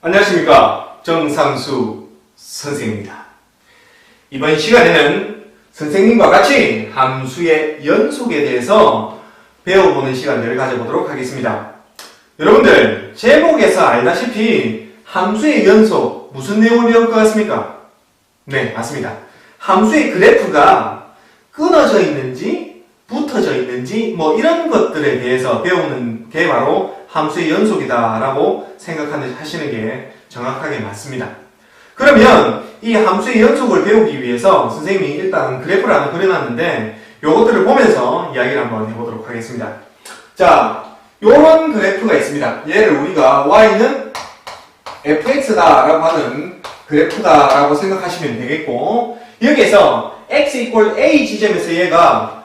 안녕하십니까, 정상수 선생입니다. 이번 시간에는 선생님과 같이 함수의 연속에 대해서 배워보는 시간들을 가져보도록 하겠습니다. 여러분들, 제목에서 알다시피 함수의 연속, 무슨 내용을 배울 것 같습니까? 네, 맞습니다. 함수의 그래프가 끊어져 있는지 붙어져 있는지 이런 것들에 대해서 배우는 게 바로 함수의 연속이다 라고 하시는 게 정확하게 맞습니다. 그러면 이 함수의 연속을 배우기 위해서 선생님이 일단 그래프를 하나 그려놨는데 요것들을 보면서 이야기를 한번 해보도록 하겠습니다. 자, 요런 그래프가 있습니다. 얘를 우리가 y는 fx다 라고 하는 그래프다 라고 생각하시면 되겠고, 여기에서 x = a 지점에서 얘가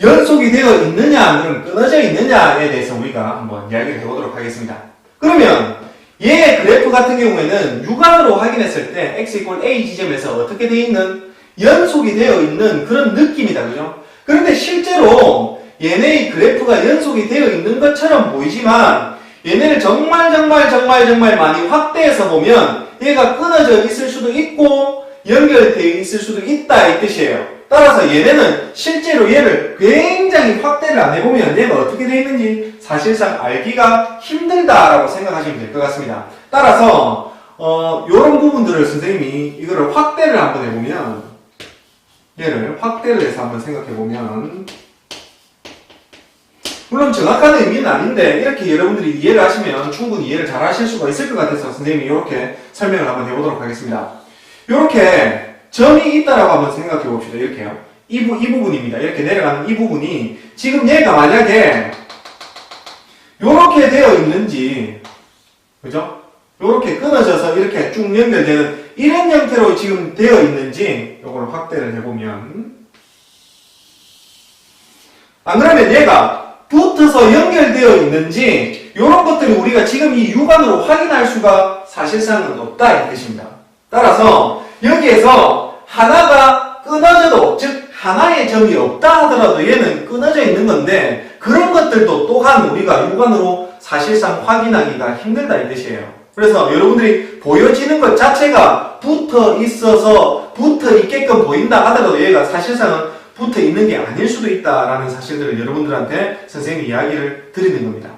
연속이 되어 있느냐 아니면 끊어져 있느냐에 대해서 우리가 한번 이야기를 해보도록 하겠습니다. 그러면 얘의 그래프 같은 경우에는 육안으로 확인했을 때 x = a 지점에서 어떻게 되어 있는, 연속이 되어 있는 그런 느낌이다, 그죠? 그런데 실제로 얘네의 그래프가 연속이 되어 있는 것처럼 보이지만 얘네를 정말 많이 확대해서 보면 얘가 끊어져 있을 수도 있고 연결되어 있을 수도 있다 이 뜻이에요. 따라서 얘네는 실제로 얘를 굉장히 확대를 안 해보면 얘가 어떻게 되어 있는지 사실상 알기가 힘들다라고 생각하시면 될 것 같습니다. 따라서 요런 부분들을 선생님이 이거를 확대를 한번 해보면, 얘를 확대를 해서 한번 생각해보면, 물론 정확한 의미는 아닌데 이렇게 여러분들이 이해를 하시면 충분히 이해를 잘 하실 수가 있을 것 같아서 선생님이 이렇게 설명을 한번 해보도록 하겠습니다. 이렇게 점이 있다라고 한번 생각해 봅시다. 이렇게요. 이 부분입니다. 이렇게 내려가는 이 부분이 지금 얘가 만약에 요렇게 되어 있는지, 그죠? 요렇게 끊어져서 이렇게 쭉 연결되는 이런 형태로 지금 되어 있는지 요걸 확대를 해보면, 안 그러면 얘가 붙어서 연결되어 있는지 요런 것들이 우리가 지금 이 육안으로 확인할 수가 사실상은 없다 이 뜻입니다. 따라서 여기에서 하나가 끊어져도, 즉 하나의 점이 없다 하더라도 얘는 끊어져 있는 건데 그런 것들도 또한 우리가 육안으로 사실상 확인하기가 힘들다 이 뜻이에요. 그래서 여러분들이 보여지는 것 자체가 붙어 있어서 붙어 있게끔 보인다 하더라도 얘가 사실상은 붙어 있는 게 아닐 수도 있다라는 사실들을 여러분들한테 선생님이 이야기를 드리는 겁니다.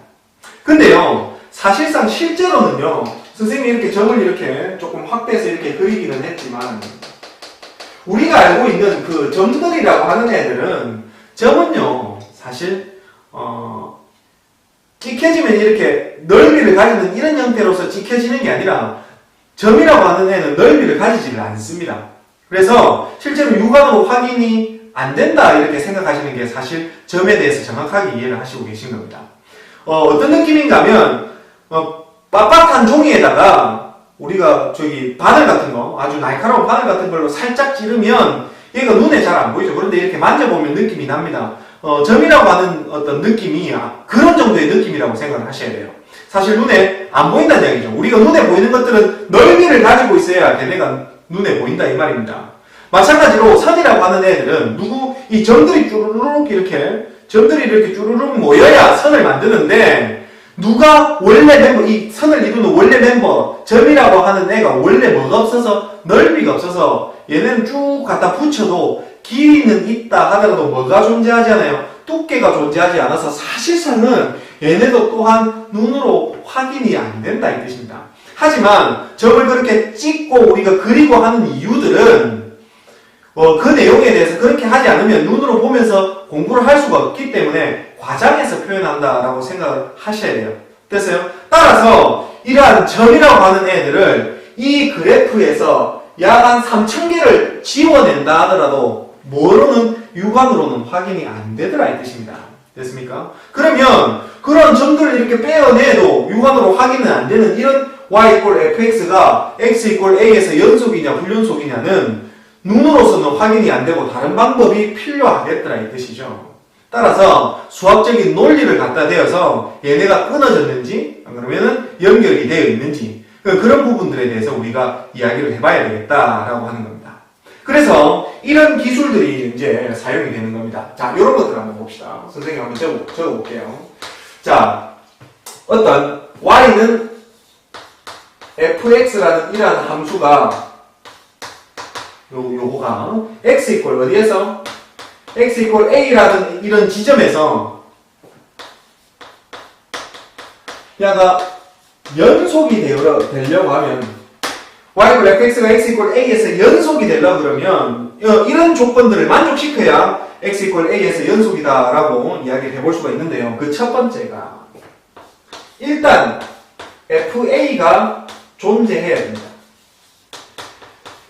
근데요, 사실상 실제로는요, 선생님이 이렇게 점을 이렇게 조금 확대해서 이렇게 그리기는 했지만, 우리가 알고 있는 그 점들이라고 하는 애들은, 점은요, 사실, 찍혀지면 이렇게 넓이를 가지는 이런 형태로서 찍혀지는 게 아니라, 점이라고 하는 애는 넓이를 가지지를 않습니다. 그래서 실제로 육안으로 확인이 안 된다 이렇게 생각하시는 게 사실 점에 대해서 정확하게 이해를 하시고 계신 겁니다. 어떤 느낌인가 하면, 빳빳한 종이에다가 우리가 바늘 같은 거, 아주 날카로운 바늘 같은 걸로 살짝 찌르면 얘가 눈에 잘 안 보이죠. 그런데 이렇게 만져보면 느낌이 납니다. 점이라고 하는 어떤 느낌이 그런 정도의 느낌이라고 생각을 하셔야 돼요. 사실 눈에 안 보인다는 얘기죠. 우리가 눈에 보이는 것들은 넓이를 가지고 있어야 걔네가 눈에 보인다 이 말입니다. 마찬가지로 선이라고 하는 애들은 이 점들이 점들이 이렇게 쭈루룩 모여야 선을 만드는데, 누가 원래 멤버, 이 선을 이루는 원래 멤버, 점이라고 하는 애가 원래 뭐가 없어서, 넓이가 없어서, 얘는 쭉 갖다 붙여도 길이는 있다 하더라도 뭐가 존재하지 않아요? 두께가 존재하지 않아서 사실상은 얘네도 또한 눈으로 확인이 안 된다 이 뜻입니다. 하지만 점을 그렇게 찍고 우리가 그리고 하는 이유들은 그 내용에 대해서 그렇게 하지 않으면 눈으로 보면서 공부를 할 수가 없기 때문에 과장해서 표현한다라고 생각을 하셔야 돼요. 됐어요? 따라서 이러한 점이라고 하는 애들을 이 그래프에서 약 한 3,000개를 지워낸다 하더라도 육안으로는 확인이 안 되더라 이 뜻입니다. 됐습니까? 그러면 그런 점들을 이렇게 빼어내도 육안으로 확인은 안 되는 이런 y fx가 x a에서 연속이냐 불연속이냐는 눈으로서는 확인이 안 되고 다른 방법이 필요하겠더라 이 뜻이죠. 따라서 수학적인 논리를 갖다 대어서 얘네가 끊어졌는지 그러면은 연결이 되어 있는지 그런 부분들에 대해서 우리가 이야기를 해봐야 되겠다라고 하는 겁니다. 그래서 이런 기술들이 이제 사용이 되는 겁니다. 자, 이런 것들 한번 봅시다. 선생님 한번 적어볼게요. 자, 어떤 y는 fx라는 이러한 함수가 요거가 x 이퀄 어디에서? x 이퀄 a라는 이런 지점에서 야가 연속이 되려고 하면 y 이퀄 fx가 x 이퀄 a에서 연속이 되려고 그러면 이런 조건들을 만족시켜야 x 이퀄 a에서 연속이다 라고 이야기를 해볼 수가 있는데요. 그 첫 번째가 일단 fa가 존재해야 됩니다.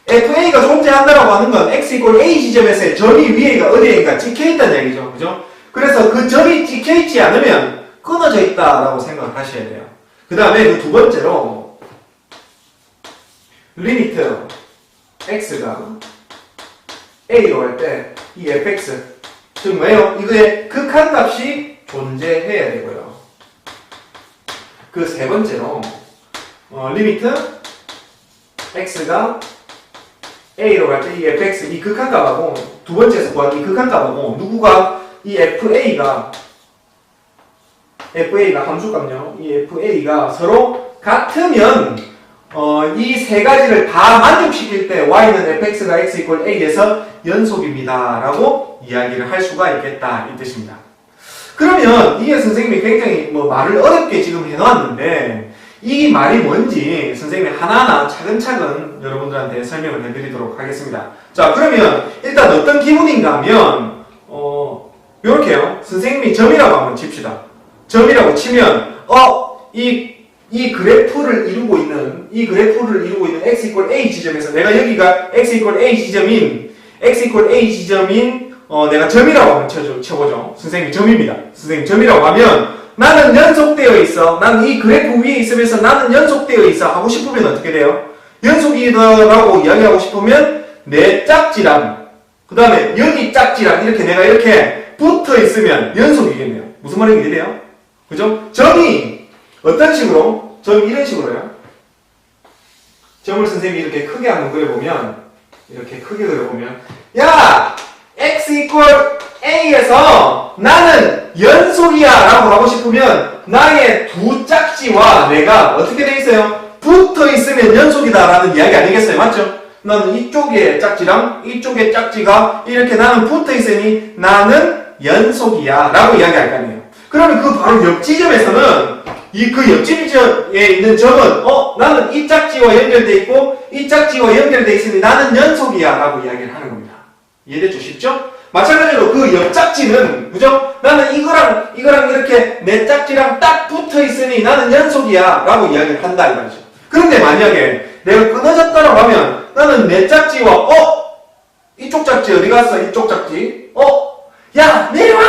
fa가 존재한다라고 하는 건 x 이퀄 a 지점에서의 점이 위에가 어디에인가 찍혀있다는 얘기죠. 그죠? 그래서 그 점이 찍혀있지 않으면 끊어져 있다라고 생각을 하셔야 돼요. 그 다음에 그 두 번째로 리미트 x가 a로 할 때 이 fx 즉 뭐예요? 이거의 극한값이 존재해야 되고요. 그 세 번째로 리미트 x가 a로 갈 때 이 fx 이 극한값하고 두 번째에서 구한 이 극한값하고 누구가 이 fa가 함수값요. 이 fa가 서로 같으면 이 세 가지를 다 만족시킬 때 y는 fx가 x 이퀄 a에서 연속입니다 라고 이야기를 할 수가 있겠다 이 뜻입니다. 그러면 이게 선생님이 굉장히 말을 어렵게 지금 해놨는데 이 말이 뭔지 선생님이 하나하나 차근차근 여러분들한테 설명을 해드리도록 하겠습니다. 자, 그러면 일단 어떤 기분인가 하면 요렇게요. 선생님이 점이라고 한번 칩시다. 점이라고 치면 이 그래프를 이루고 있는 x 이퀄 a 지점에서 내가 여기가 x 이퀄 a 지점인 내가 점이라고 한번 쳐보죠. 선생님이 점입니다. 선생님 점이라고 하면 나는 연속되어 있어. 나는 이 그래프 위에 있으면서 나는 연속되어 있어 하고 싶으면 어떻게 돼요? 연속이다라고 이야기하고 싶으면 내 짝지랑 그 다음에 여기 짝지랑 이렇게 내가 이렇게 붙어 있으면 연속이겠네요. 무슨 말인지 이해돼요? 그죠? 점이 어떤 식으로? 점이 이런 식으로요. 점을 선생님이 이렇게 크게 한번 그려보면 이렇게 크게 그려보면 야! x 이퀄 a에서 나는 연속이야 라고 하고 싶으면 나의 두 짝지와 내가 어떻게 돼 있어요? 붙어 있으면 연속이다 라는 이야기 아니겠어요? 맞죠? 나는 이쪽에 짝지랑 이쪽에 짝지가 이렇게 나는 붙어 있으니 나는 연속이야 라고 이야기할 거 아니에요. 그러면 그 바로 옆 지점에서는 그 옆 지점에 있는 점은 나는 이 짝지와 연결돼 있고 이 짝지와 연결돼 있으니 나는 연속이야 라고 이야기를 하는 겁니다. 이해됐죠? 쉽죠? 마찬가지로 그 옆 짝지는 그죠? 나는 이거랑 이렇게 내 짝지랑 딱 붙어 있으니 나는 연속이야 라고 이야기를 한다 이 말이죠. 그런데 만약에 내가 끊어졌다라고 하면 나는 내 짝지와 이쪽 짝지 어디 갔어? 이쪽 짝지 야 내려와!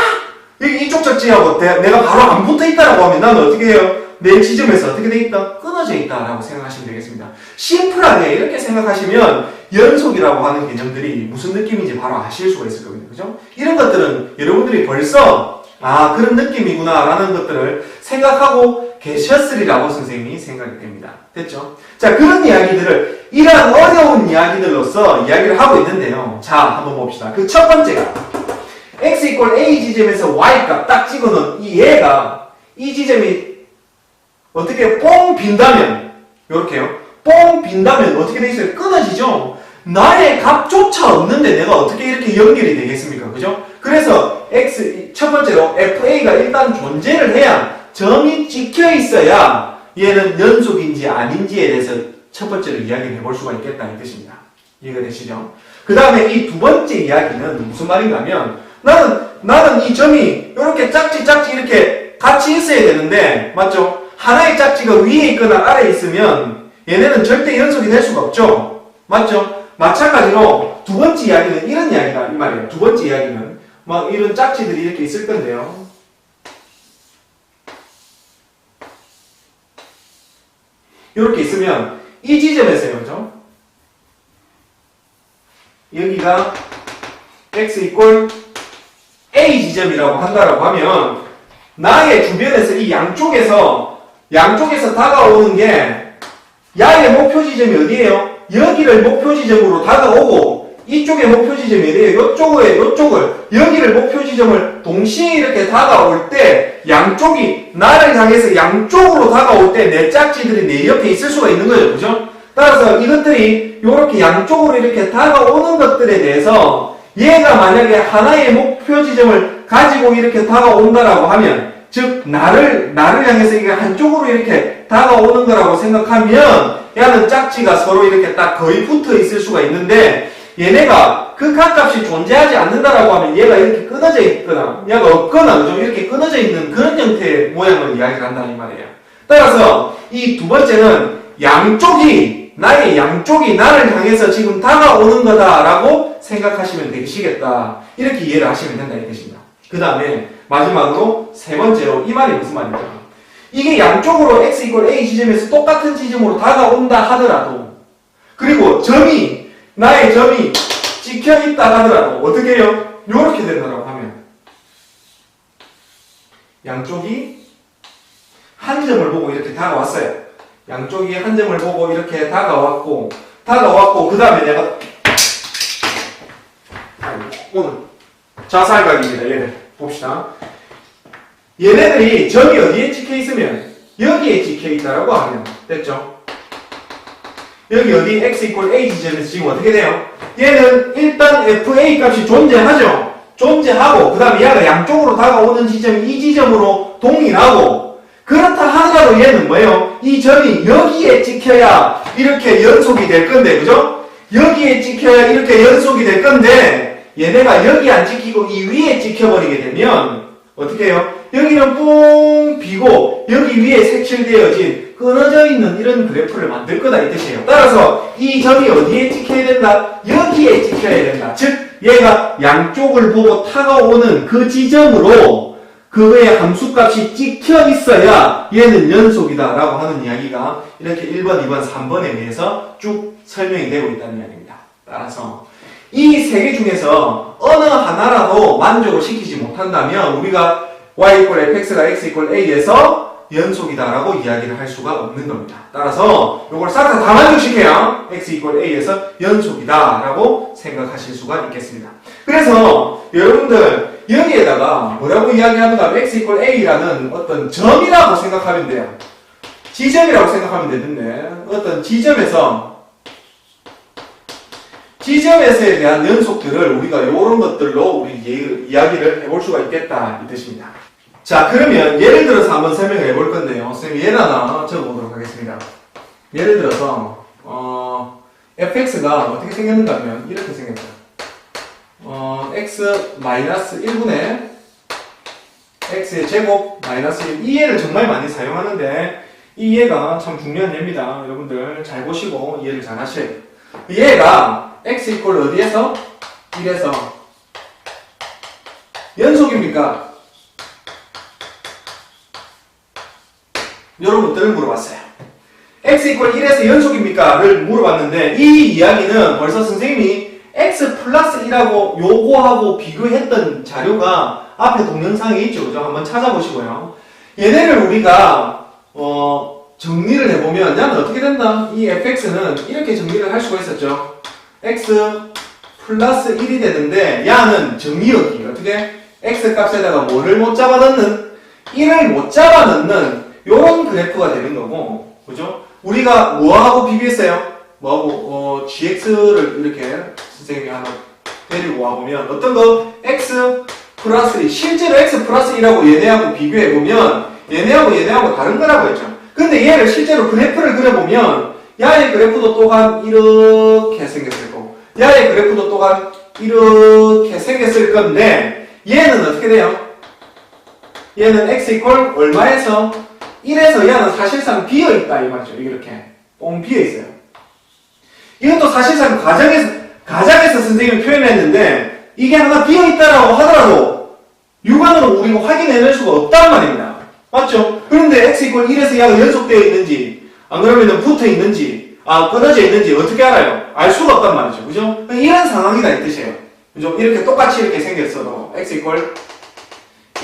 이쪽 짝지하고 내가 바로 안 붙어 있다라고 하면 나는 어떻게 해요? 내 지점에서 어떻게 돼 있다? 끊어져 있다라고 생각하시면 되겠습니다. 심플하게 이렇게 생각하시면 연속이라고 하는 개념들이 무슨 느낌인지 바로 아실 수가 있을 겁니다. 그죠? 이런 것들은 여러분들이 벌써 그런 느낌이구나 라는 것들을 생각하고 계셨으리라고 선생님이 생각이 됩니다. 됐죠? 자, 그런 이야기들을 이러한 어려운 이야기들로서 이야기를 하고 있는데요. 자, 한번 봅시다. 그 첫 번째가 x 이퀄 a 지점에서 y값 딱 찍어놓은 이 얘가 이 지점이 어떻게 뽕 빈다면 요렇게요. 뽕 빈다면 어떻게 돼 있어요? 끊어지죠? 나의 값조차 없는데 내가 어떻게 이렇게 연결이 되겠습니까? 그죠? 그래서 첫 번째로 fa가 일단 존재를 해야 점이 찍혀 있어야 얘는 연속인지 아닌지에 대해서 첫 번째로 이야기를 해볼 수가 있겠다 이 뜻입니다. 이해가 되시죠? 그 다음에 이 두 번째 이야기는 무슨 말인가 하면 나는 이 점이 이렇게 짝지 이렇게 같이 있어야 되는데 맞죠? 하나의 짝지가 위에 있거나 아래에 있으면 얘네는 절대 연속이 될 수가 없죠? 맞죠? 마찬가지로 두 번째 이야기는 이런 이야기다 이 말이에요. 두 번째 이야기는 막 이런 짝지들이 이렇게 있을 건데요. 이렇게 있으면 이 지점에서요. 그죠? 여기가 x 이퀄 a 지점이라고 한다라고 하면 나의 주변에서 이 양쪽에서 다가오는 게 야의 목표 지점이 어디예요? 여기를 목표 지점으로 다가오고 이쪽에 목표 지점이 어디에요? 요쪽을, 여기를 목표 지점을 동시에 이렇게 다가올 때, 양쪽이, 나를 향해서 양쪽으로 다가올 때 내 짝지들이 내 옆에 있을 수가 있는 거예요. 그죠? 따라서 이것들이 요렇게 양쪽으로 이렇게 다가오는 것들에 대해서 얘가 만약에 하나의 목표 지점을 가지고 이렇게 다가온다라고 하면, 즉, 나를 향해서 이게 한쪽으로 이렇게 다가오는 거라고 생각하면, 얘는 짝지가 서로 이렇게 딱 거의 붙어 있을 수가 있는데, 얘네가 그 각값이 존재하지 않는다라고 하면 얘가 이렇게 끊어져 있거나, 얘가 없거나, 좀 이렇게 끊어져 있는 그런 형태의 모양을 이야기를 한다는 말이에요. 따라서 이 두 번째는 나의 양쪽이 나를 향해서 지금 다가오는 거다라고 생각하시면 되시겠다. 이렇게 이해를 하시면 된다 이 뜻입니다. 그 다음에 마지막으로 세 번째로 이 말이 무슨 말이죠? 이게 양쪽으로 x = a 지점에서 똑같은 지점으로 다가온다 하더라도, 그리고 나의 점이 찍혀있다 하더라도 어떻게 해요? 요렇게 된다고 하면 양쪽이 한 점을 보고 이렇게 다가왔어요. 양쪽이 한 점을 보고 이렇게 다가왔고 그 다음에 내가 오늘 자살각입니다. 얘네 봅시다. 얘네들이 점이 어디에 찍혀있으면 여기에 찍혀있다라고 하면 됐죠? 여기 어디 x = a 지점에서 지금 어떻게 돼요? 얘는 일단 fa 값이 존재하죠? 존재하고 그 다음에 얘가 양쪽으로 다가오는 지점이 이 지점으로 동일하고, 그렇다 하더라도 얘는 뭐예요? 이 점이 여기에 찍혀야 이렇게 연속이 될 건데, 그죠? 여기에 찍혀야 이렇게 연속이 될 건데, 얘네가 여기 안 찍히고 이 위에 찍혀버리게 되면 어떻게 해요? 여기는 뿡 비고 여기 위에 색칠되어진 끊어져 있는 이런 그래프를 만들 거다 이 뜻이에요. 따라서 이 점이 어디에 찍혀야 된다? 여기에 찍혀야 된다. 즉 얘가 양쪽을 보고 다가오는 그 지점으로 그의 함수값이 찍혀 있어야 얘는 연속이다 라고 하는 이야기가 이렇게 1번, 2번, 3번에 의해서 쭉 설명이 되고 있다는 이야기입니다. 따라서 이 세 개 중에서 어느 하나라도 만족을 시키지 못한다면 우리가 y = fx가 x = a에서 연속이다라고 이야기를 할 수가 없는 겁니다. 따라서 이걸 싹 다 만족시켜야 x = a에서 연속이다라고 생각하실 수가 있겠습니다. 그래서 여러분들 여기에다가 뭐라고 이야기하는가? x = a라는 어떤 점이라고 생각하면 돼요. 지점이라고 생각하면 되는데 어떤 지점에서에 대한 연속들을 우리가 이런 것들로 우리 이야기를 해볼 수가 있겠다 이 뜻입니다. 자, 그러면 예를 들어서 한번 설명을 해볼 건데요. 선생님 예를 하나 적어보도록 하겠습니다. 예를 들어서 fx가 어떻게 생겼는가 하면 이렇게 생겼다. x-1분의 x의 제곱 마이너스 1. 이 예를 정말 많이 사용하는데 이 예가 참 중요한 예입니다. 여러분들 잘 보시고 이해를 잘 하셔야 돼요. 얘가 x = 어디에서? 1에서 연속입니까? 여러분들 물어봤어요. x = 1에서 연속입니까? 를 물어봤는데 이 이야기는 벌써 선생님이 x + 1하고 요거하고 비교했던 자료가 앞에 동영상에 있죠. 그죠? 한번 찾아보시고요. 얘네를 우리가 정리를 해보면 얘는 어떻게 된다? 이 fx는 이렇게 정리를 할 수가 있었죠. x + 1이 되는데 얘는 정리하기 어떻게? x 값에다가 뭐를 못 잡아넣는? 1을 못 잡아넣는 요런 그래프가 되는 거고, 그죠? 우리가 뭐하고 비교했어요? 뭐하고 gx를 이렇게 선생님이 하나 데리고 와보면 어떤 거? x + 1 실제로 x + 1하고 얘네하고 비교해보면 얘네하고 다른 거라고 했죠. 근데 얘를 실제로 그래프를 그려보면 야의 그래프도 또한 이렇게 생겼을 거고 야의 그래프도 또한 이렇게 생겼을 건데 얘는 어떻게 돼요? 얘는 x = 얼마에서? 1에서 얘는 사실상 비어있다 이 말이죠. 이렇게 뻥 비어있어요. 이것도 사실상 가정에서 선생님이 표현했는데 이게 하나 비어있다라고 하더라도 육안으로 우리가 확인해낼 수가 없단 말입니다. 맞죠? 그런데 x = 1에서 얘가 연속되어 있는지 안 그러면 붙어 있는지 끊어져 있는지 어떻게 알아요? 알 수가 없단 말이죠. 그죠? 이런 상황이다 이 뜻이에요. 그죠? 이렇게 똑같이 이렇게 생겼어도 x =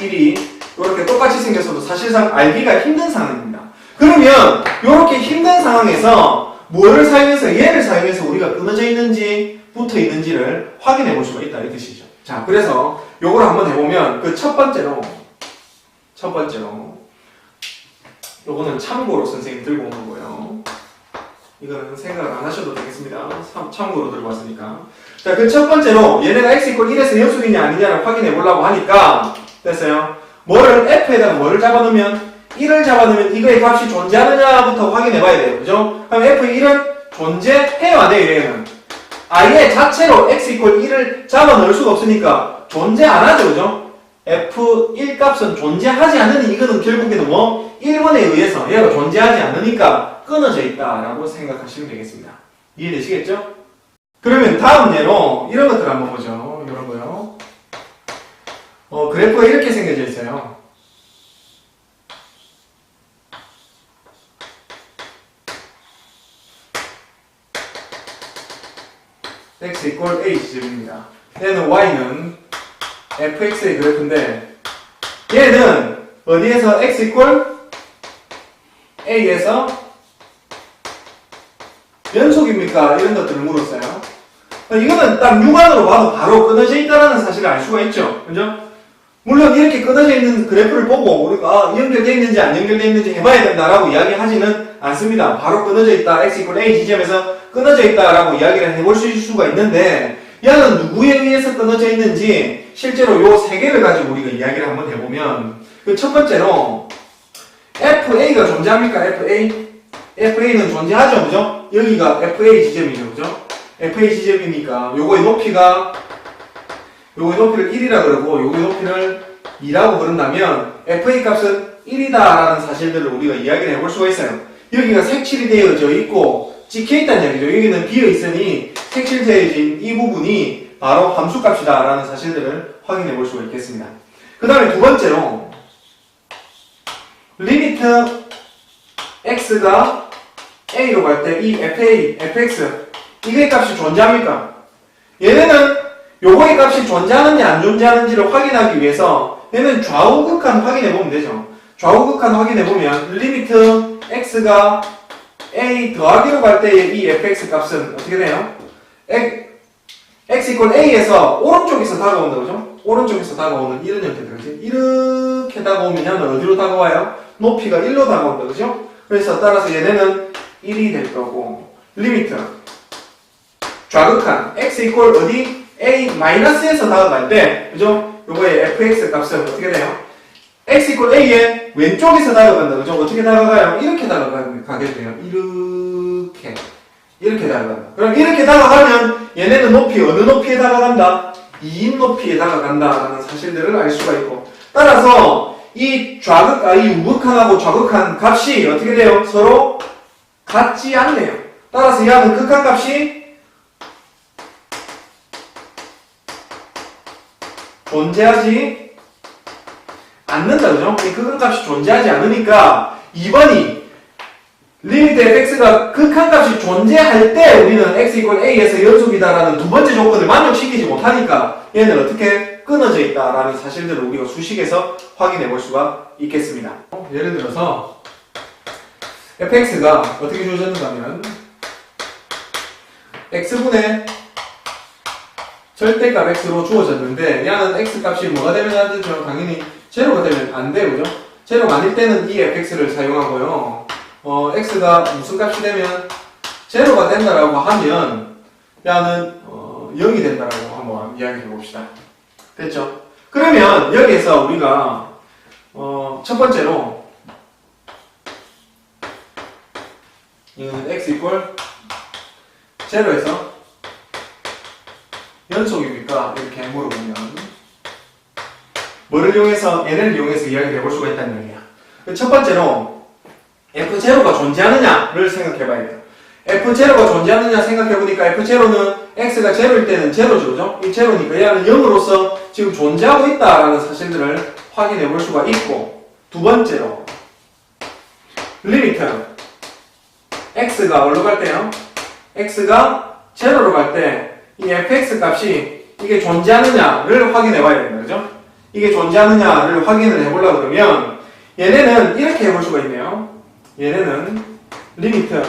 1이 이렇게 똑같이 생겼어도 사실상 알기가 힘든 상황입니다. 그러면 이렇게 힘든 상황에서 뭐를 사용해서, 얘를 사용해서 우리가 끊어져 있는지 붙어 있는지를 확인해 볼 수가 있다 이 뜻이죠. 자, 그래서 요걸 한번 해보면 그 첫 번째로 요거는 참고로 선생님 들고 온 거고요. 이거는 생각 안 하셔도 되겠습니다. 참고로 들고 왔으니까. 자, 그 첫 번째로 얘네가 x 이퀄 1에서 연속이냐 아니냐를 확인해 보려고 하니까 됐어요. f에다가 뭐를 잡아놓으면 1을 잡아놓으면 이거의 값이 존재하느냐부터 확인해 봐야 돼요. 그죠? 그럼 f의 1은 존재해요 안 해요? 얘는 아예 자체로 x 이퀄 1을 잡아 넣을 수가 없으니까 존재 안 하죠. 그죠? f1 값은 존재하지 않으니 이거는 결국에는 뭐 1번에 의해서 얘가 존재하지 않으니까 끊어져 있다라고 생각하시면 되겠습니다. 이해되시겠죠? 그러면 다음 예로 이런 것들 한번 보죠. 이런 거요. 그래프가 이렇게 생겨져 있어요. x 이퀄 a 지점입니다. 얘는 y는 fx의 그래프인데 얘는 어디에서 x 이퀄 a에서 연속입니까? 이런 것들을 물었어요. 이거는 딱 육안으로 봐도 바로 끊어져 있다는 사실을 알 수가 있죠. 그죠? 물론 이렇게 끊어져 있는 그래프를 보고 우리가 연결되어 있는지 안 연결되어 있는지 해봐야 된다라고 이야기하지는 않습니다. 바로 끊어져 있다. x 이퀄 a 지점에서 끊어져 있다라고 이야기를 해볼 수가 있는데 얘는 누구에 의해서 끊어져 있는지 실제로 요 세 개를 가지고 우리가 이야기를 한번 해보면 그 첫 번째로 FA가 존재합니까? FA는 존재하죠. 그죠? 여기가 FA 지점이죠. 그죠? FA 지점이니까 요거의 높이를 1이라 그러고 요거의 높이를 2라고 그런다면 FA 값은 1이다라는 사실들을 우리가 이야기를 해볼 수가 있어요. 여기가 색칠이 되어져 있고 찍혀있다는 얘기죠. 여기는 비어있으니 색칠되어진 이 부분이 바로 함수값이다라는 사실들을 확인해 볼 수가 있겠습니다. 그 다음에 두 번째로 리미트 x가 a로 갈 때 이 fx 이거의 값이 존재합니까? 얘네는 요거의 값이 존재하는지 안 존재하는지를 확인하기 위해서 얘는 좌우극한 확인해 보면 되죠. 좌우극한 확인해 보면 리미트 x가 a 더하기로 갈 때의 이 fx 값은 어떻게 돼요? x 이퀄 a에서 오른쪽에서 다가온다. 그죠? 오른쪽에서 다가오는 이런 형태들. 그지? 이렇게 다가오면 얘는 어디로 다가와요? 높이가 1로 다가온다. 그죠? 그래서 따라서 얘네는 1이 될 거고 리미트 좌극한 x 이퀄 어디? a 마이너스에서 다가갈 때 그죠? 요거의 fx 값은 어떻게 돼요? x 이퀄 a에 왼쪽에서 다가간다. 그죠? 어떻게 다가가요? 이렇게 다가가게 돼요. 이렇게 다가간다. 그럼 이렇게 다가가면 얘네는 높이 어느 높이에 다가간다? 2인 높이에 다가간다라는 사실들을 알 수가 있고 따라서 이 우극한하고 좌극한 값이 어떻게 돼요? 서로 같지 않네요. 따라서 얘는 극한값이 존재하지 않는다. 그죠? 이 극한값이 존재하지 않으니까 2번이 리미트 fx가 극한값이 존재할 때 우리는 x 이퀄 a에서 연속이다라는 두 번째 조건을 만족시키지 못하니까 얘는 어떻게 끊어져 있다라는 사실들을 우리가 수식에서 확인해 볼 수가 있겠습니다. 예를 들어서 fx가 어떻게 주어졌는가 하면 x분의 절대값 x로 주어졌는데 얘는 x값이 뭐가 되면 안 되죠? 당연히 제로가 되면 안 돼요. 그죠? 제로가 아닐 때는 이 fx를 사용하고요. x가 무슨 값이 되면 제로가 된다라고 하면 야는 0이 된다라고 한번 이야기해 봅시다. 됐죠? 그러면 여기에서 우리가 첫 번째로 이거는 x 이퀄 제로에서 연속입니까? 이렇게 물어보면 뭐를 이용해서 얘를 이용해서 이야기를 해볼 수가 있다는 얘기야. 첫 번째로 f0가 존재하느냐를 생각해 봐야 돼요. f0가 존재하느냐 생각해 보니까 f0는 x가 0일 때는 0죠. 그죠? 이 0이니까 얘는 0으로서 지금 존재하고 있다라는 사실들을 확인해 볼 수가 있고 두 번째로 리미트 x가 어디로 갈 때요? x가 0로 갈 때 이 fx 값이 이게 존재하느냐를 확인해 봐야 됩니다. 그죠? 이게 존재하느냐를 확인을 해보려고 그러면 얘네는 이렇게 해볼 수가 있네요. 얘네는 리미트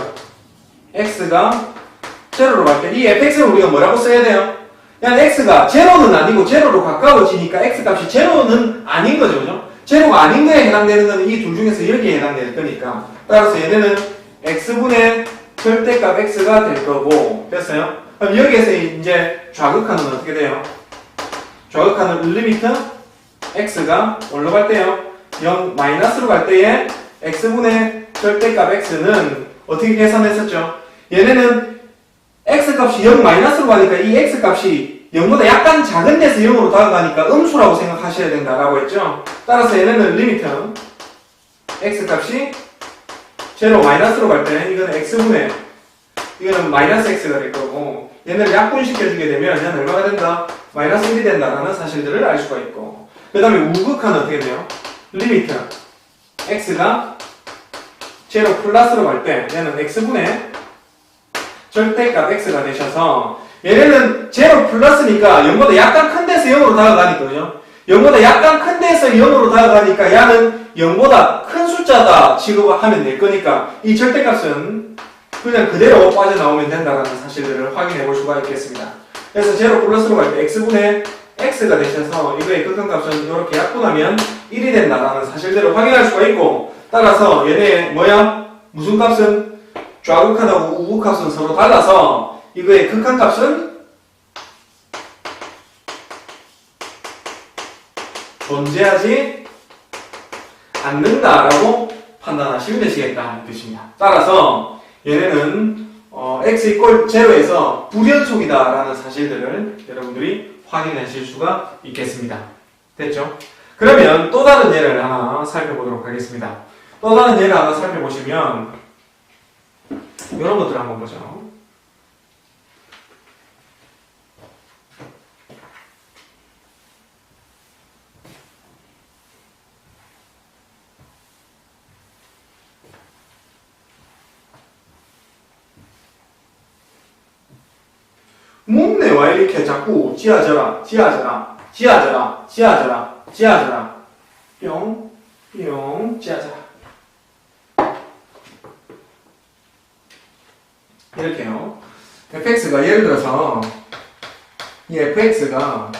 x가 제로로 갈 때 이 fx를 우리가 뭐라고 써야 돼요? 그냥 x가 제로는 아니고 제로로 가까워지니까 x 값이 제로는 아닌 거죠. 그죠? 제로가 아닌 거에 해당되는 거는 이 둘 중에서 여기에 해당될 거니까. 따라서 얘네는 x분의 절대값 x가 될 거고. 됐어요? 그럼 여기에서 이제 좌극하는 어떻게 돼요? 좌극하는 리미트 x가 뭘로 갈 때요? 0 마이너스로 갈 때에 x분의 절대값 x는 어떻게 계산했었죠? 얘네는 x값이 0 마이너스로 가니까 이 x값이 0보다 약간 작은 데서 0으로 다가가니까 음수라고 생각하셔야 된다라고 했죠? 따라서 얘네는 리미트 x값이 0 마이너스로 갈 때 이거는 x분의 이거는 마이너스 x가 될 거고 얘네를 약분시켜주게 되면 얘는 얼마가 된다? 마이너스 1이 된다라는 사실들을 알 수가 있고 그 다음에 우극한은 어떻게 돼요? 리미트 x가 0 플러스로 갈 때 얘는 x분의 절대값 x가 되셔서 얘네는 0 플러스니까 0보다 약간 큰 데서 0으로 다가가니까요. 0보다 약간 큰 데서 0으로 다가가니까 얘는 0보다 큰 숫자다 취급하면 될 거니까 이 절대값은 그냥 그대로 빠져나오면 된다는 사실들을 확인해 볼 수가 있겠습니다. 그래서 0 플러스로 갈 때 x분의 x가 되셔서 이거의 극한값은 이렇게 약분하면 1이 된다는 사실들을 확인할 수가 있고 따라서 얘네 뭐야? 무슨 값은 좌극하고 우극값은 서로 달라서 이거의 극한값은 존재하지 않는다라고 판단하시면 되시겠다 이 뜻입니다. 따라서 얘네는 x 이퀄 0에서 불연속이다라는 사실들을 여러분들이 확인하실 수가 있겠습니다. 됐죠? 그러면 또 다른 예를 하나 살펴보도록 하겠습니다. 또 다른 예를 하나 살펴보시면 이런 것들을 한번 보죠. 뭔데 왜 이렇게 자꾸 지어져라 뿅 지어져라 이렇게요. fx가 예를 들어서 이 fx가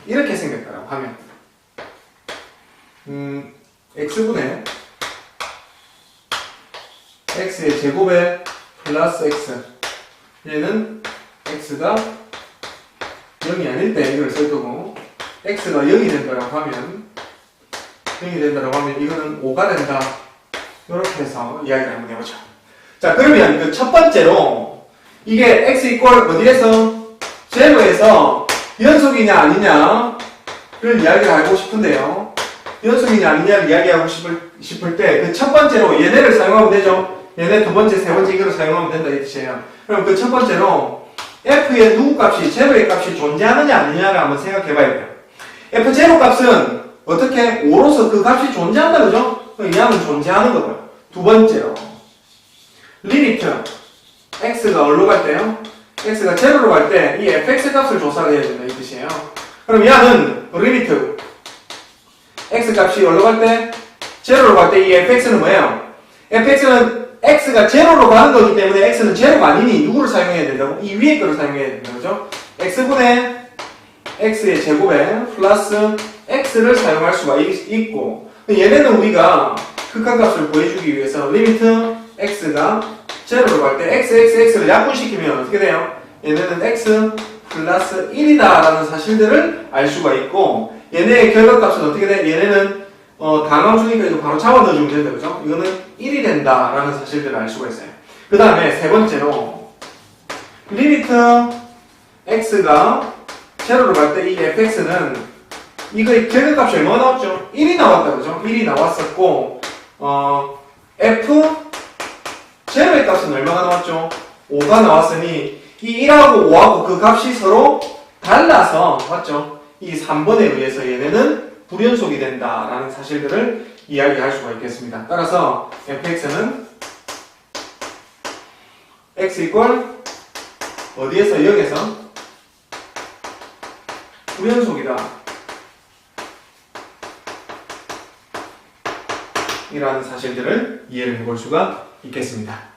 이렇게 생겼다라고 하면 x분의 x의 제곱에 플러스 x 얘는 x가 0이 아닐 때 이걸 쓸 거고 x가 0이 된다라고 하면 이거는 5가 된다 이렇게 해서 이야기를 한번 해보죠. 자 그러면 그 첫 번째로 이게 x 이퀄 어디에서 0에서 연속이냐 아니냐를 이야기를 하고 싶은데요. 연속이냐 아니냐를 이야기하고 싶을 때 그 첫 번째로 얘네를 사용하면 되죠. 얘네 두 번째, 세 번째 이거를 사용하면 된다 이 뜻이에요. 그럼 그 첫 번째로 f의 누구 값이, 제로의 값이 존재하느냐 아니냐를 한번 생각해 봐야 돼요. f0 값은 어떻게 5로서 그 값이 존재한다 그죠? 이 양은 존재하는 거고요. 두 번째로 리미트 x가 어디로 갈 때요? x가 제로로 갈 때 이 fx 값을 조사를 해야 된다 이 뜻이에요. 그럼 얘는 리미트 x 값이 어디로 갈 때? 제로로 갈 때 이 fx는 뭐예요? fx는 x가 제로로 가는 거기 때문에 x는 제로가 아니니 누구를 사용해야 된다고? 이 위에 거를 사용해야 된다 그죠? x분의 x의 제곱에 플러스 x를 사용할 수가 있고 얘네는 우리가 극한값을 구해주기 위해서 리미트 x가 제로로 갈 때 x를 약분시키면 어떻게 돼요? 얘네는 x 플러스 1이다 라는 사실들을 알 수가 있고 얘네의 결과값은 어떻게 돼? 얘네는 다항 주니까 이거 바로 잡아 넣어주면 된다 그죠? 이거는 1이 된다 라는 사실들을 알 수가 있어요. 그 다음에 세 번째로 리미트 x가 제로로 갈 때 이 fx는 이거의 결과값이 얼마가 나왔죠? 1이 나왔다 그죠? 1이 나왔었고 f 제로의 값은 얼마가 나왔죠? 5가 나왔으니 이 1하고 5하고 그 값이 서로 달라서 맞죠? 이 3번에 의해서 얘네는 불연속이 된다라는 사실들을 이야기할 수가 있겠습니다. 따라서 fx는 x 이퀄 어디에서 0에서 불연속이다 이라는 사실들을 이해를 해볼 수가 있겠습니다.